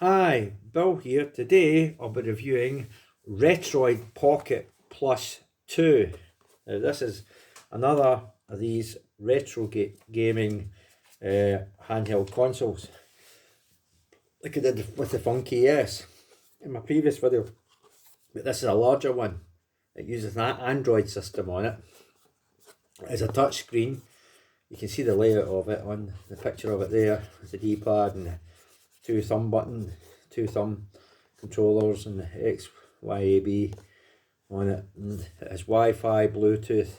Hi, Bill here. Today I'll be reviewing Retroid Pocket Plus 2. Now this is another of these gaming handheld consoles. Like I did with the Funky S in my previous video. But this is a larger one. It uses an Android system on it. It's a touch screen. You can see the layout of it on the picture of it there. It's the D-pad and the two thumb controllers and the X, Y, A, B on it, and it has Wi-Fi, Bluetooth.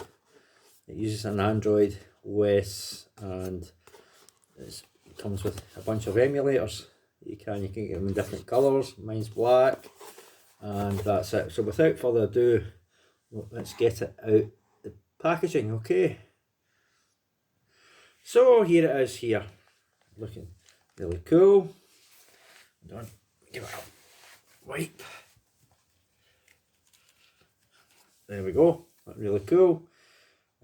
It uses an Android OS, and it comes with a bunch of emulators. You can get them in different colours. Mine's black, and that's it. So without further ado, let's get it out the packaging. Okay. So here it is here, looking really cool. Done. Give it a wipe. There we go. That's really cool.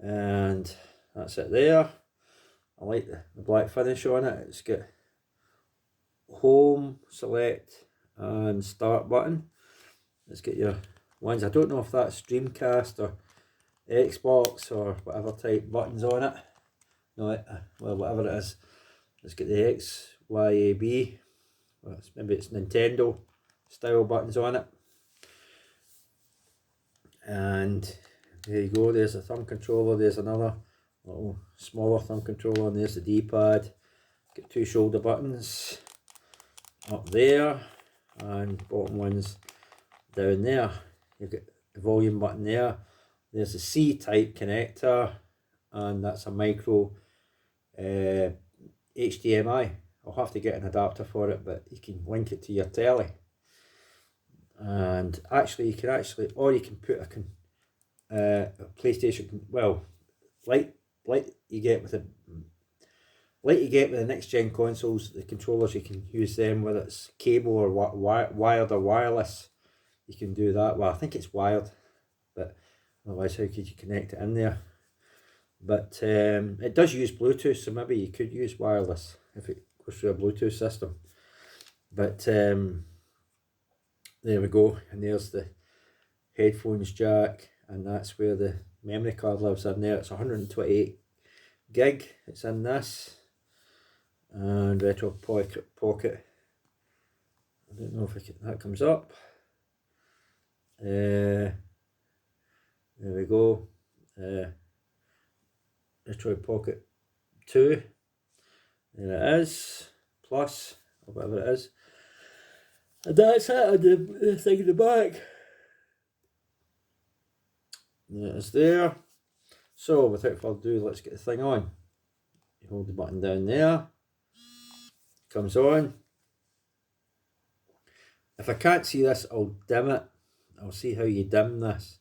And that's it there. I like the black finish on it. It's got home, select and start button. It's got your ones. I don't know if that's Dreamcast or Xbox or whatever type buttons on it. No, well, whatever it is. It's got the X, Y, A, B. Well, maybe it's Nintendo style buttons on it. And there you go, there's a thumb controller, there's another little smaller thumb controller, and there's the D-pad. Got two shoulder buttons up there, and bottom ones down there. You've got the volume button there. There's a C-type connector, and that's a micro HDMI. I'll have to get an adapter for it, but you can link it to your telly. And actually, you can put a PlayStation. Well, like you get with the next gen consoles, the controllers, you can use them whether it's cable or wired or wireless. You can do that. Well, I think it's wired, but otherwise, how could you connect it in there? But it does use Bluetooth, so maybe you could use wireless if it goes through a Bluetooth system. But there we go, and there's the headphones jack, and that's where the memory card lives in there. It's 128 gig, it's in this. And Retroid Pocket. I don't know if that comes up. There we go. Retroid Pocket 2. There it is. Plus, or whatever it is. And that's it, and the thing in the back. There it is there. So, without further ado, let's get the thing on. You hold the button down there. Comes on. If I can't see this, I'll dim it. I'll see how you dim this.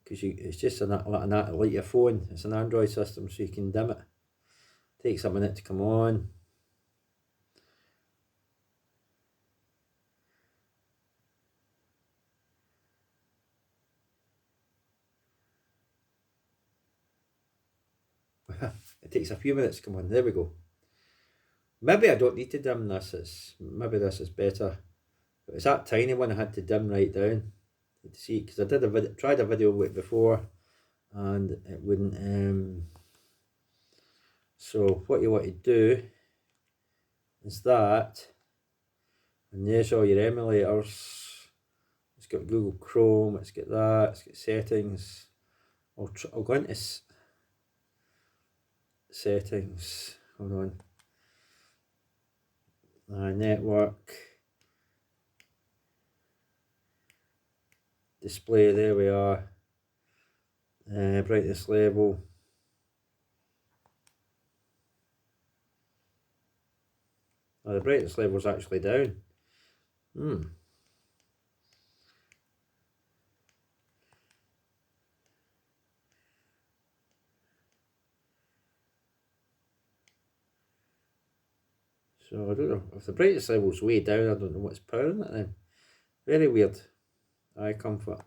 Because it's just like your phone. It's an Android system, so you can dim it. Takes a minute to come on. It takes a few minutes to come on. There we go. Maybe I don't need to dim this. Maybe this is better. But it's that tiny one I had to dim right down to see, because I did tried a video with it before, and it wouldn't. So what you want to do is that, and there's all your emulators. It's got Google Chrome. It's got that. It's got settings. I'll go into settings. Hold on. Network. Display, there we are. Brightness level. Oh, the brightness level is actually down. So I don't know if the brightness level's way down. I don't know what's powering it then. Very weird. Eye comfort.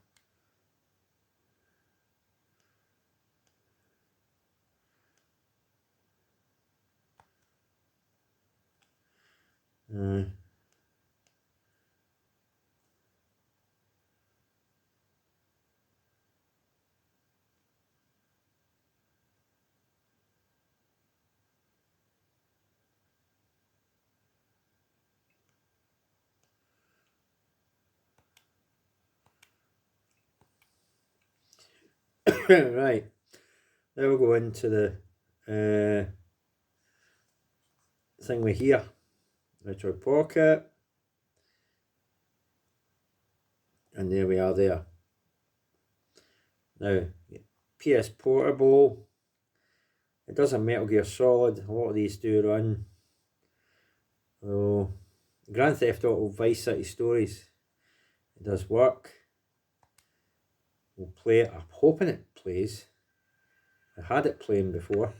Right, now we'll go into the thing we here, Retroid Pocket, and there we are there. Now, PS Portable, it does a Metal Gear Solid, a lot of these do run. Oh, Grand Theft Auto Vice City Stories, it does work. We'll play it, I'm hoping it plays. I had it playing before.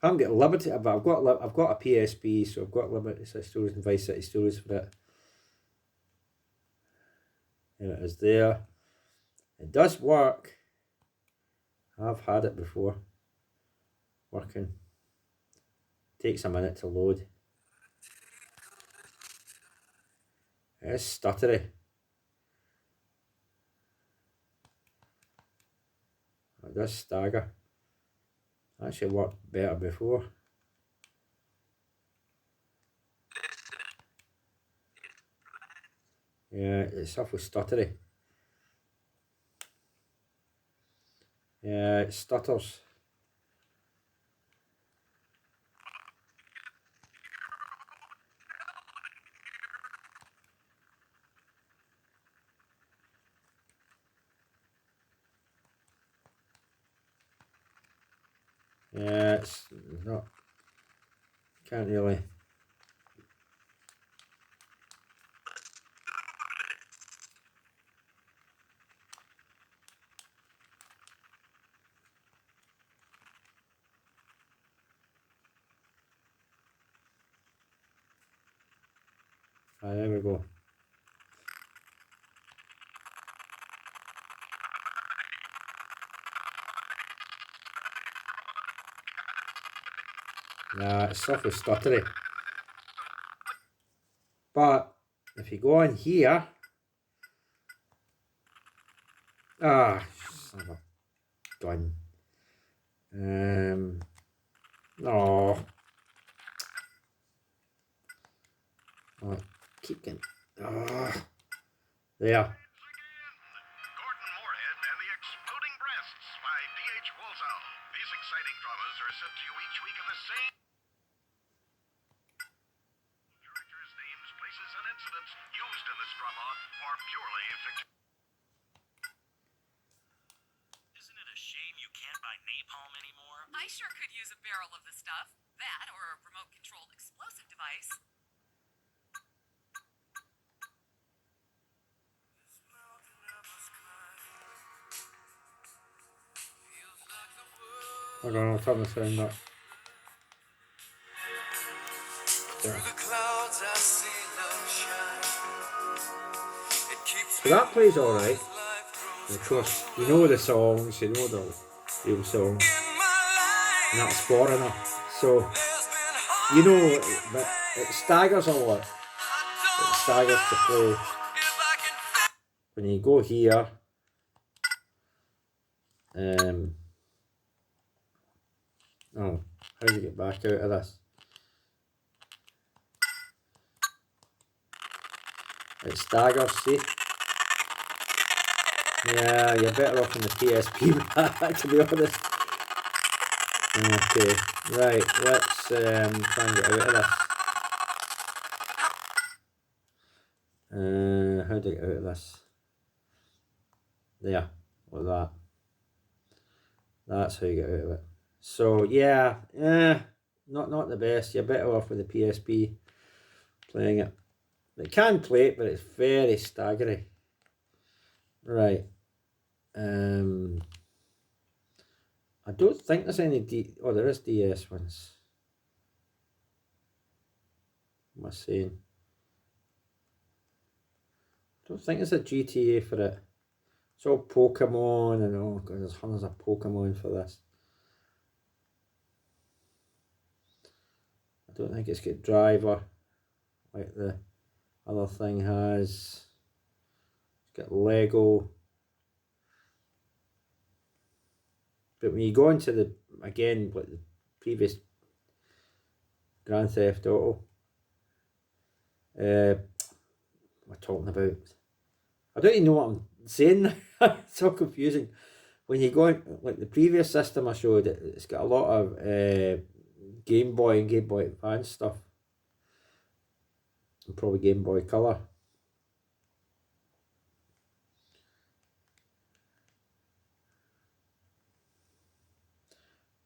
I haven't got Liberty, but I've got a PSP, so I've got Liberty City Stories and Vice City Stories for it. There it is there. It does work. I've had it before. Working. Takes a minute to load. It's stuttery. It does stagger. Actually worked better before. Yeah, it's awful stuttery. Yeah, it stutters. Yeah, it's not, can't really. Ah, there we go. Nah, it's awful stuttery. But if you go on here, son of a gun. No. Oh, keep getting. There. Isn't it a shame you can't buy napalm anymore? I sure could use a barrel of the stuff. That or a remote-controlled explosive device. Hold on, I'll turn the sound up. Yeah. So that plays alright. Of course, you know the songs, you know the real songs. And that's Foreigner. So, you know, but it staggers a lot. It staggers to play. When you go here, oh, how do you get back out of this? It staggers, see? Yeah, you're better off on the PSP with that, to be honest. Okay, right, let's try and get out of this. How do I get out of this? There, like that. That's how you get out of it. So yeah, not the best. You're better off with the PSP playing it. It can play it, but it's very staggery. Right. I don't think there's any there is DS ones. What am I saying? I don't think there's a GTA for it. It's all Pokemon and oh god, there's hundreds of Pokemon for this. I don't think it's got driver like the other thing has. It's got Lego. But when you go into the again, like the previous Grand Theft Auto. What am I talking about? I don't even know what I'm saying. It's so confusing. When you go in, like the previous system I showed, it's got a lot of Game Boy and Game Boy Advance stuff. And probably Game Boy Color.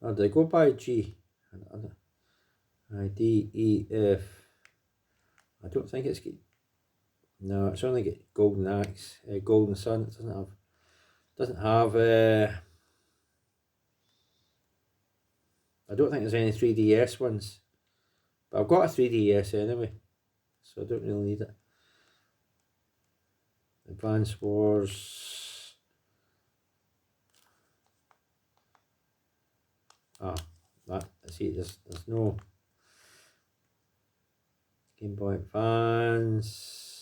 Oh, did I go by G? I, D, E, F. I don't think it's got. No, it's only got Golden Axe, Golden Sun. It doesn't have. I don't think there's any 3DS ones, but I've got a 3DS anyway, so I don't really need it. Advance Wars. That. I see. There's no Game Boy Advance.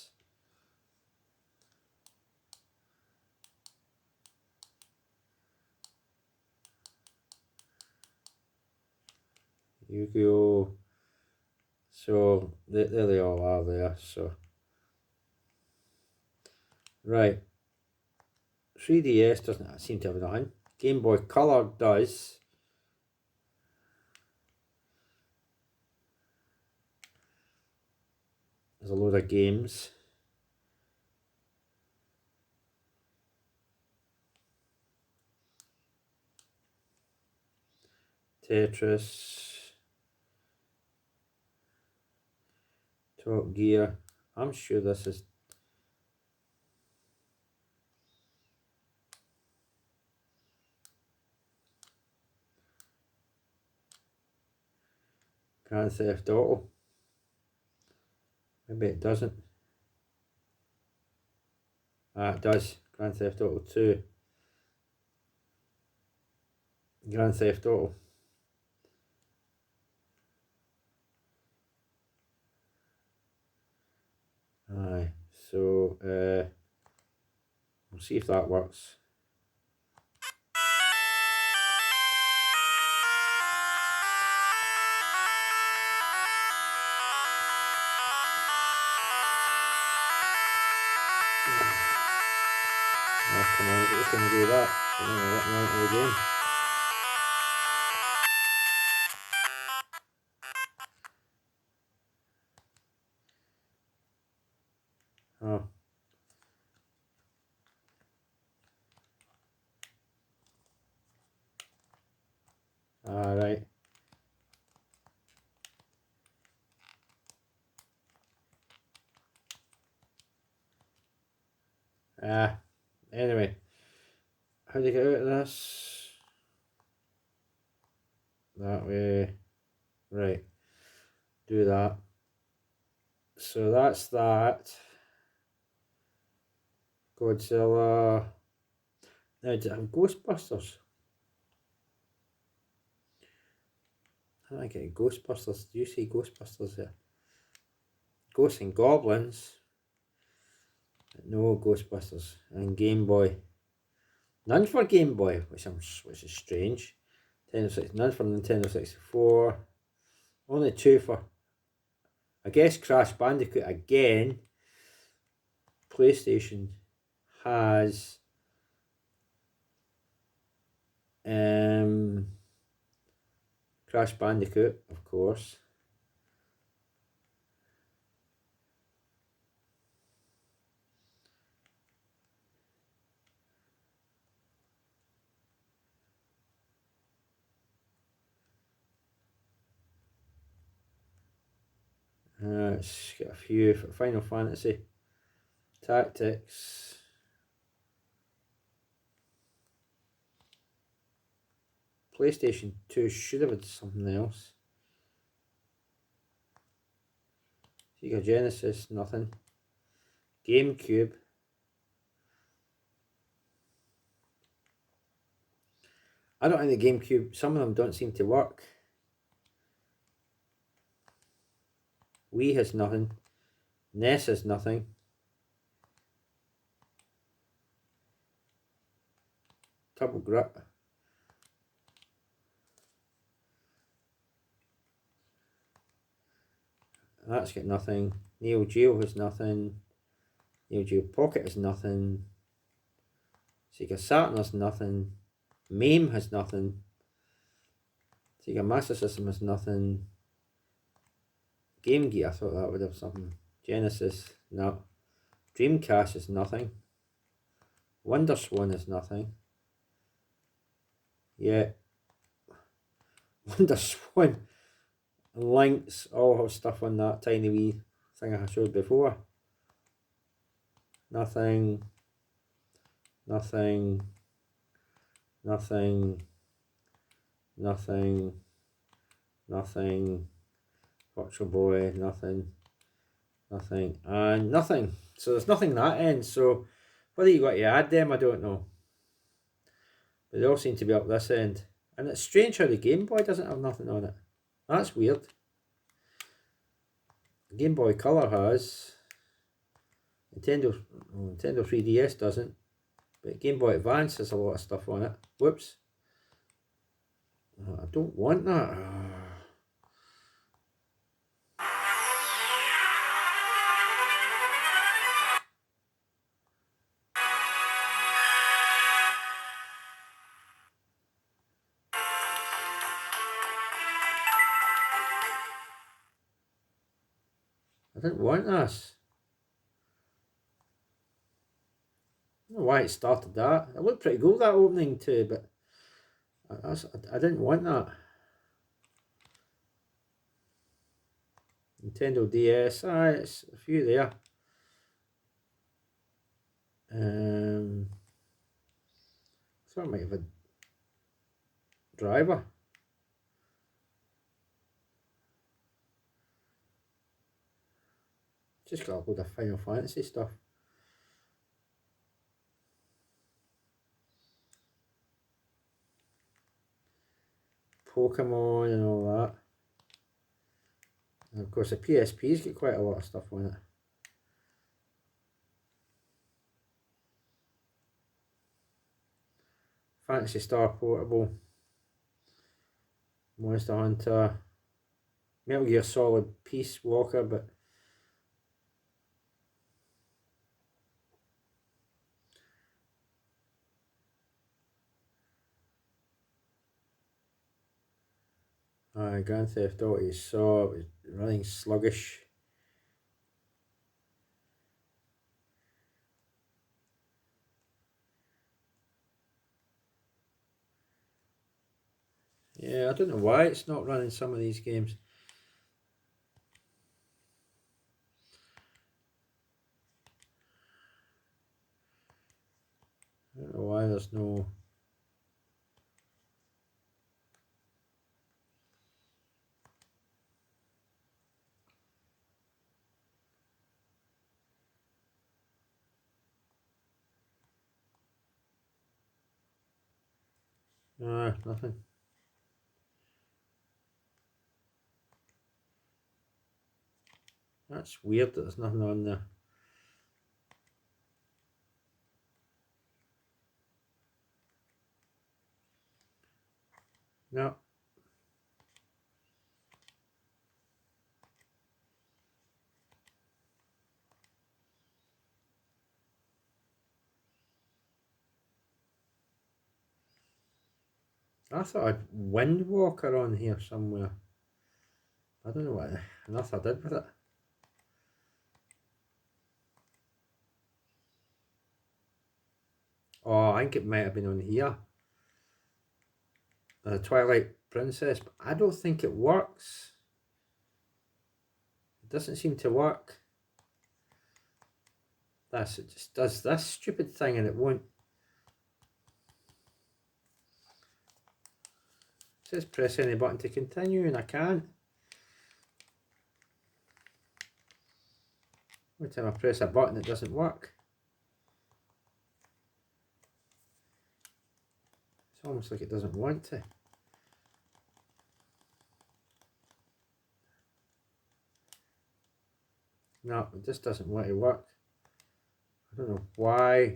Yu-Gi-Oh! So there they all are there. So right, 3DS doesn't seem to have nothing. Game Boy Color does. There's a load of games. Tetris. Top Gear. I'm sure this is. Grand Theft Auto. Maybe it doesn't. It does. Grand Theft Auto 2. Grand Theft Auto. Aye, so we'll see if that works. Oh, come on, it's going to do that. I'm going to let me out of the game. Oh. Alright. Anyway. How do you get out of this? That way. Right. Do that. So that's that. Godzilla. Now, does it have Ghostbusters? I think it Ghostbusters. Do you see Ghostbusters there? Ghosts and Goblins. No Ghostbusters. And Game Boy. None for Game Boy, which is strange. None for Nintendo 64. Only 2 for, I guess, Crash Bandicoot again. PlayStation has Crash Bandicoot, of course. It's got a few for Final Fantasy Tactics. PlayStation 2 should have had something else. Sega Genesis, nothing. GameCube. I don't think the GameCube, some of them don't seem to work. Wii has nothing. NES has nothing. That's got nothing. Neo Geo has nothing. Neo Geo Pocket has nothing. Sega Saturn has nothing. MAME has nothing. Sega Master System has nothing. Game Gear, I thought that would have something. Genesis, no. Dreamcast is nothing. Wonder Swan is nothing. Yeah. Wonder Swan and Lynx all have stuff on that tiny wee thing I showed before. Nothing. Nothing. Nothing. Nothing. Nothing. Virtual Boy, nothing. Nothing. And nothing. So there's nothing that end. So whether you got to add them, I don't know. But they all seem to be up this end. And it's strange how the Game Boy doesn't have nothing on it. That's weird. Game Boy Color has. Nintendo 3DS doesn't. But Game Boy Advance has a lot of stuff on it. Whoops. I don't want that. I didn't want this. I don't know why it started that. It looked pretty cool, that opening too, but I didn't want that. Nintendo DS, it's a few there. Thought I might have a driver. Just got a load of Final Fantasy stuff. Pokemon and all that. And of course the PSP's got quite a lot of stuff on it. Fantasy Star Portable. Monster Hunter. Metal Gear Solid Peace Walker, but Grand Theft Auto you saw, it was running sluggish. Yeah, I don't know why it's not running some of these games. I don't know why there's no... nothing. That's weird that there's nothing on there. No. I thought I'd Windwalker on here somewhere. I don't know what on earth I did with it. Oh, I think it might have been on here. The Twilight Princess, but I don't think it works. It doesn't seem to work. It just does this stupid thing and it won't. It says press any button to continue and I can't. Every time I press a button it doesn't work. It's almost like it doesn't want to. No, it just doesn't want to work. I don't know why.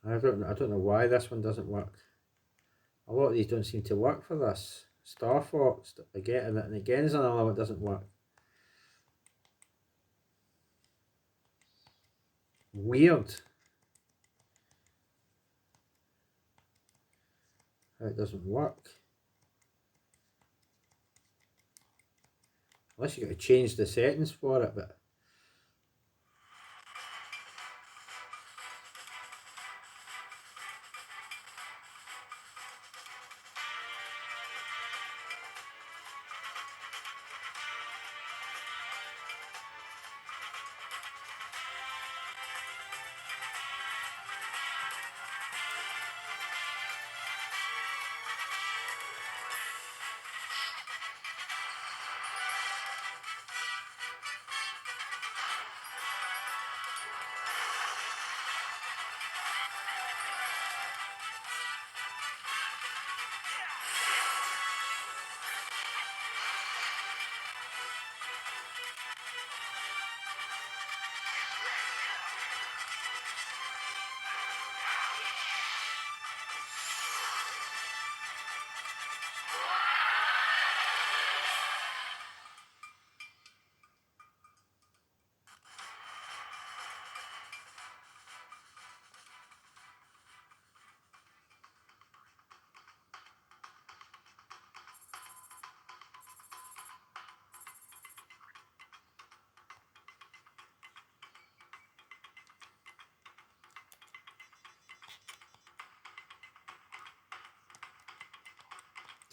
I don't know why this one doesn't work. A lot of these don't seem to work for this. Star Fox, again, and again is another one that doesn't work. Weird. How it doesn't work. Unless you got to change the settings for it, but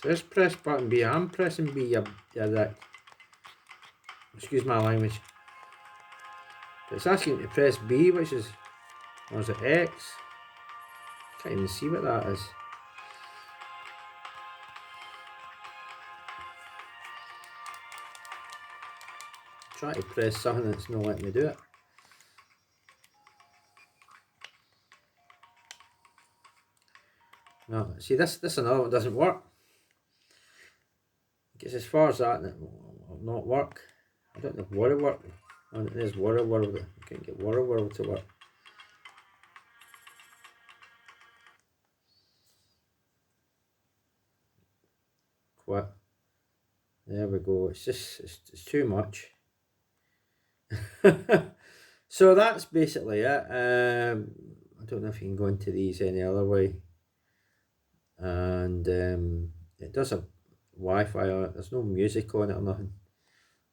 just press button B. I'm pressing B, you dick. Excuse my language. But it's asking you to press B, which is, or is it X? Can't even see what that is. Try to press something that's not letting me do it. No, see this another one doesn't work. Because as far as that, it will not work. I don't know if Water work. Oh, there's Water World. I can't get Water World to work. Quit. There we go. It's just it's too much. So that's basically it. I don't know if you can go into these any other way. And it does have Wi-Fi on it. There's no music on it or nothing.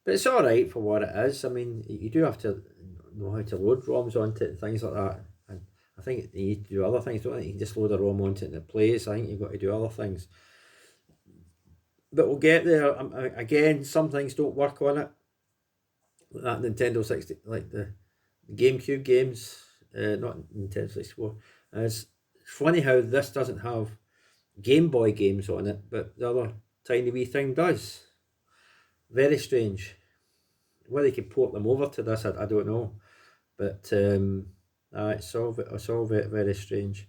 But it's alright for what it is. I mean, you do have to know how to load ROMs onto it and things like that. And I think you need to do other things. Don't think you can just load a ROM onto it and it plays. I think you've got to do other things. But we'll get there. Again, some things don't work on it. That Nintendo 60, like the GameCube games, not Nintendo 64. And it's funny how this doesn't have Game Boy games on it, but the other tiny wee thing does. Very strange. Whether they could port them over to this, I don't know. But it's all very, very strange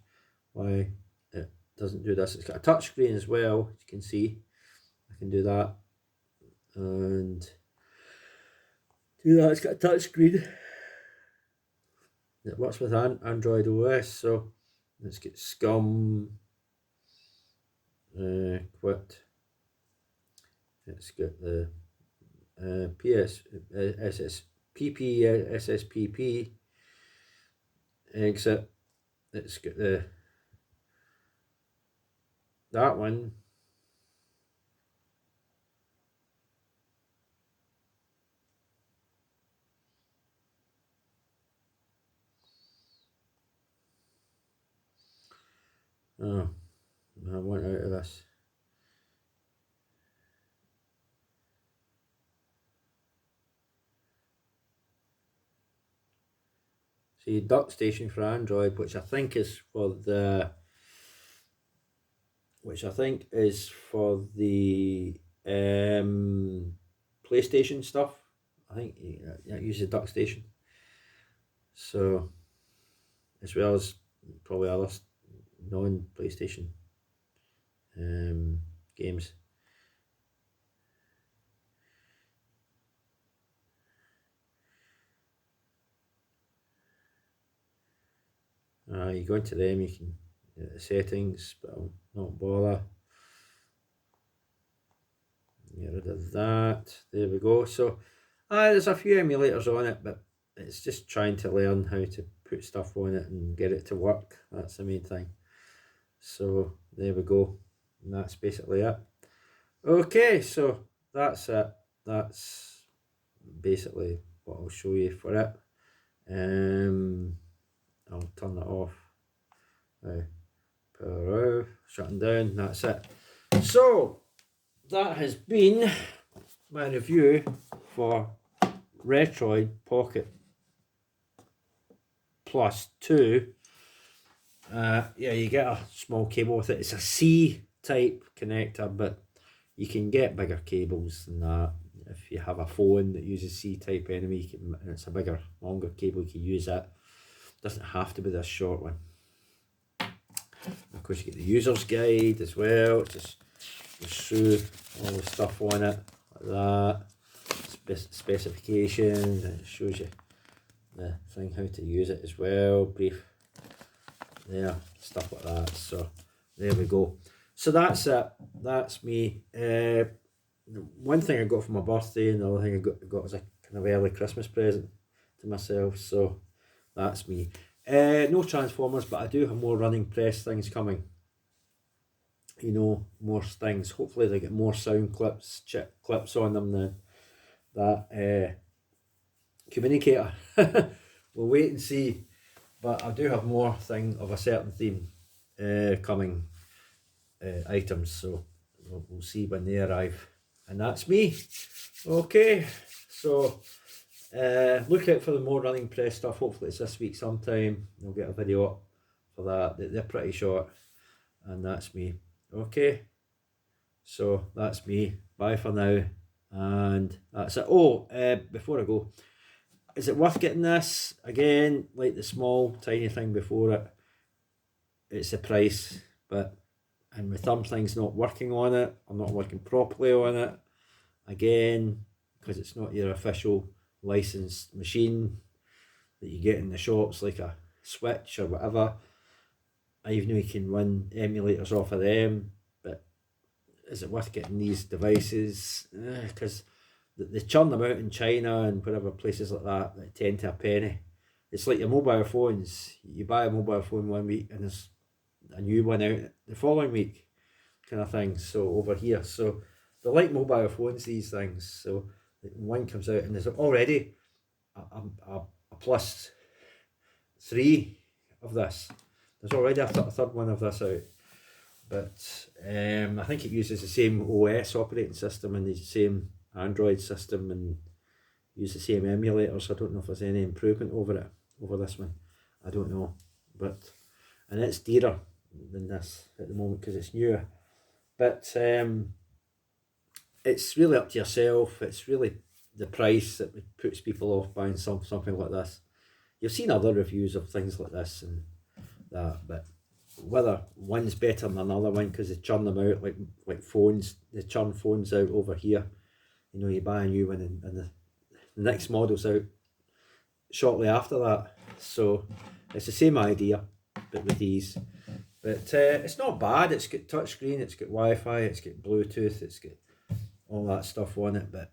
why it doesn't do this. It's got a touch screen as well, as you can see. I can do that. And do that, it's got a touch screen. It works with Android OS, so let's get Scum. Quit. It's got the SSPP exit. It's got that one. Oh, I went out of this. See, Duck Station for Android, which I think is for the PlayStation stuff. I think it uses Duck Station. So, as well as probably other non-PlayStation games. You go into them, you can settings, but I'll not bother. Get rid of that. There we go. So there's a few emulators on it, but it's just trying to learn how to put stuff on it and get it to work. That's the main thing. So there we go, and that's basically it. Okay, so that's it. That's basically what I'll show you for it. I'll turn that off. Power off, shutting down, that's it. So that has been my review for Retroid Pocket Plus 2. Yeah, you get a small cable with it. It's a C-type connector, but you can get bigger cables than that. If you have a phone that uses C-type anyway, and it's a bigger, longer cable, you can use that. It doesn't have to be this short one. Of course, you get the user's guide as well. Just show all the stuff on it, like that. Specifications, and it shows you the thing, how to use it as well. Brief there, stuff like that. So there we go. So that's it. That's me. One thing I got for my birthday, and the other thing I got as a kind of early Christmas present to myself. So that's me. No Transformers, but I do have more running press things coming. You know, more things. Hopefully they get more sound clips on them than that communicator. We'll wait and see. But I do have more thing of a certain theme coming items, so we'll see when they arrive. And that's me. Okay, so look out for the more running press stuff. Hopefully it's this week sometime. I'll get a video up for that. They're pretty short. And that's me. Okay, so that's me. Bye for now. And that's it. Oh, before I go, is it worth getting this? Again, like the small, tiny thing before it, it's the price. But, and my thumb thing's not working on it. I'm not working properly on it. Again, because it's not your official licensed machine that you get in the shops, like a Switch or whatever. I even know you can run emulators off of them, but is it worth getting these devices? Because they churn them out in China and whatever places like that 10 to a penny. It's like your mobile phones. You buy a mobile phone one week and there's a new one out the following week, kind of thing. So over here, so they're like mobile phones, these things. So one comes out and there's already a plus 3 of this. There's already a third one of this out, but I think it uses the same OS operating system and the same Android system and use the same emulators. I don't know if there's any improvement over this one. I don't know, but and it's dearer than this at the moment because it's newer. But it's really up to yourself. It's really the price that puts people off buying something like this. You've seen other reviews of things like this and that, but whether one's better than another one because they churn them out like phones, they churn phones out over here. You know, you buy a new one and the next model's out shortly after that. So it's the same idea, but with these. But it's not bad. It's got touchscreen, it's got Wi-Fi, it's got Bluetooth, it's got all that stuff on it. But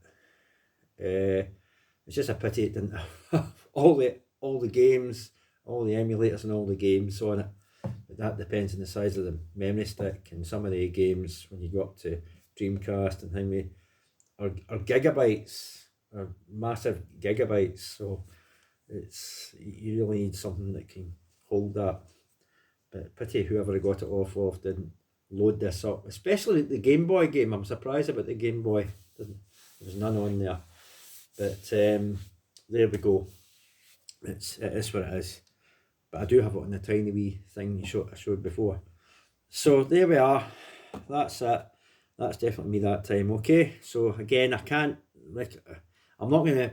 it's just a pity it didn't have all the games, all the emulators and all the games on it. But that depends on the size of the memory stick, and some of the games when you go up to Dreamcast and thing are gigabytes, or massive gigabytes. So it's, you really need something that can hold that. But pity whoever got it off of didn't load this up, especially the Game Boy game. I'm surprised about the Game Boy. There's none on there. But there we go. It is what it is. But I do have it on the tiny wee thing I showed before. So there we are. That's it. That's definitely me that time. Okay. So again, I'm not going to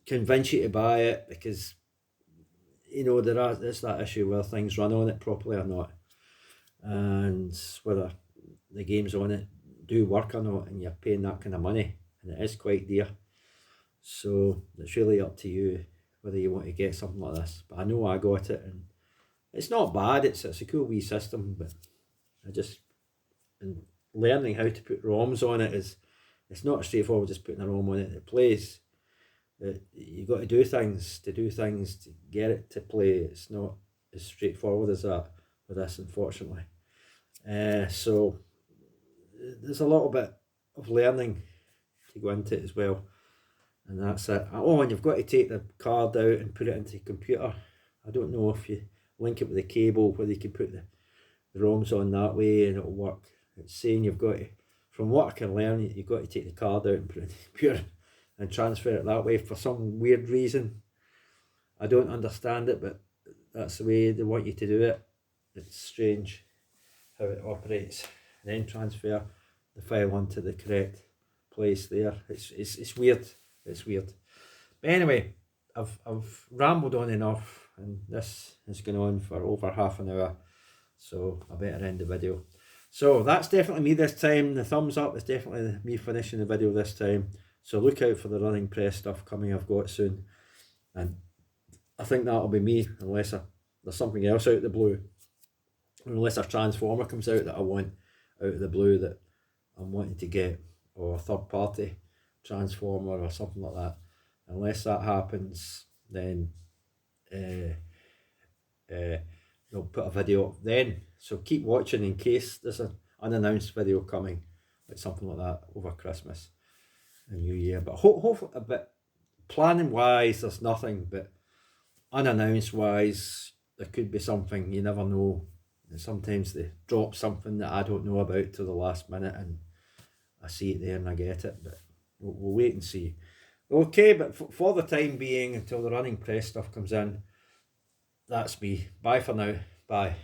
convince you to buy it because, you know, there's that issue where things run on it properly or not, and whether the games on it do work or not, and you're paying that kind of money, and it is quite dear. So it's really up to you whether you want to get something like this. But I know I got it, and It's not bad, it's a cool wee system, but I just, and learning how to put ROMs on it is, it's not straightforward just putting a ROM on it. It plays. You got to do things to get it to play. It's not as straightforward as that with this, unfortunately. So there's a little bit of learning to go into it as well, and that's it. Oh, and you've got to take the card out and put it into the computer. I don't know if you link it with a cable whether you can put the ROMs on that way and it'll work. It's saying you've got to, from what I can learn, you've got to take the card out and put it in the computer and transfer it that way for some weird reason. I don't understand it, but that's the way they want you to do it. It's strange how it operates. And then transfer the file onto the correct place there. It's weird. It's weird. But anyway, I've rambled on enough, and this has gone on for over half an hour, so I better end the video. So that's definitely me this time. The thumbs up is definitely me finishing the video this time. So look out for the running press stuff coming I've got soon. And I think that'll be me, unless there's something else out of the blue. Unless a transformer comes out that I want out of the blue that I'm wanting to get, or a third party transformer or something like that. Unless that happens, then they'll put a video up then. So keep watching in case there's an unannounced video coming, like something like that over Christmas and New Year. But hopefully, a bit planning wise, there's nothing, but unannounced wise, there could be something. You never know. And sometimes they drop something that I don't know about till the last minute, and I see it there and I get it. But we'll wait and see. Okay, but for the time being, until the running press stuff comes in, that's me. Bye for now. Bye.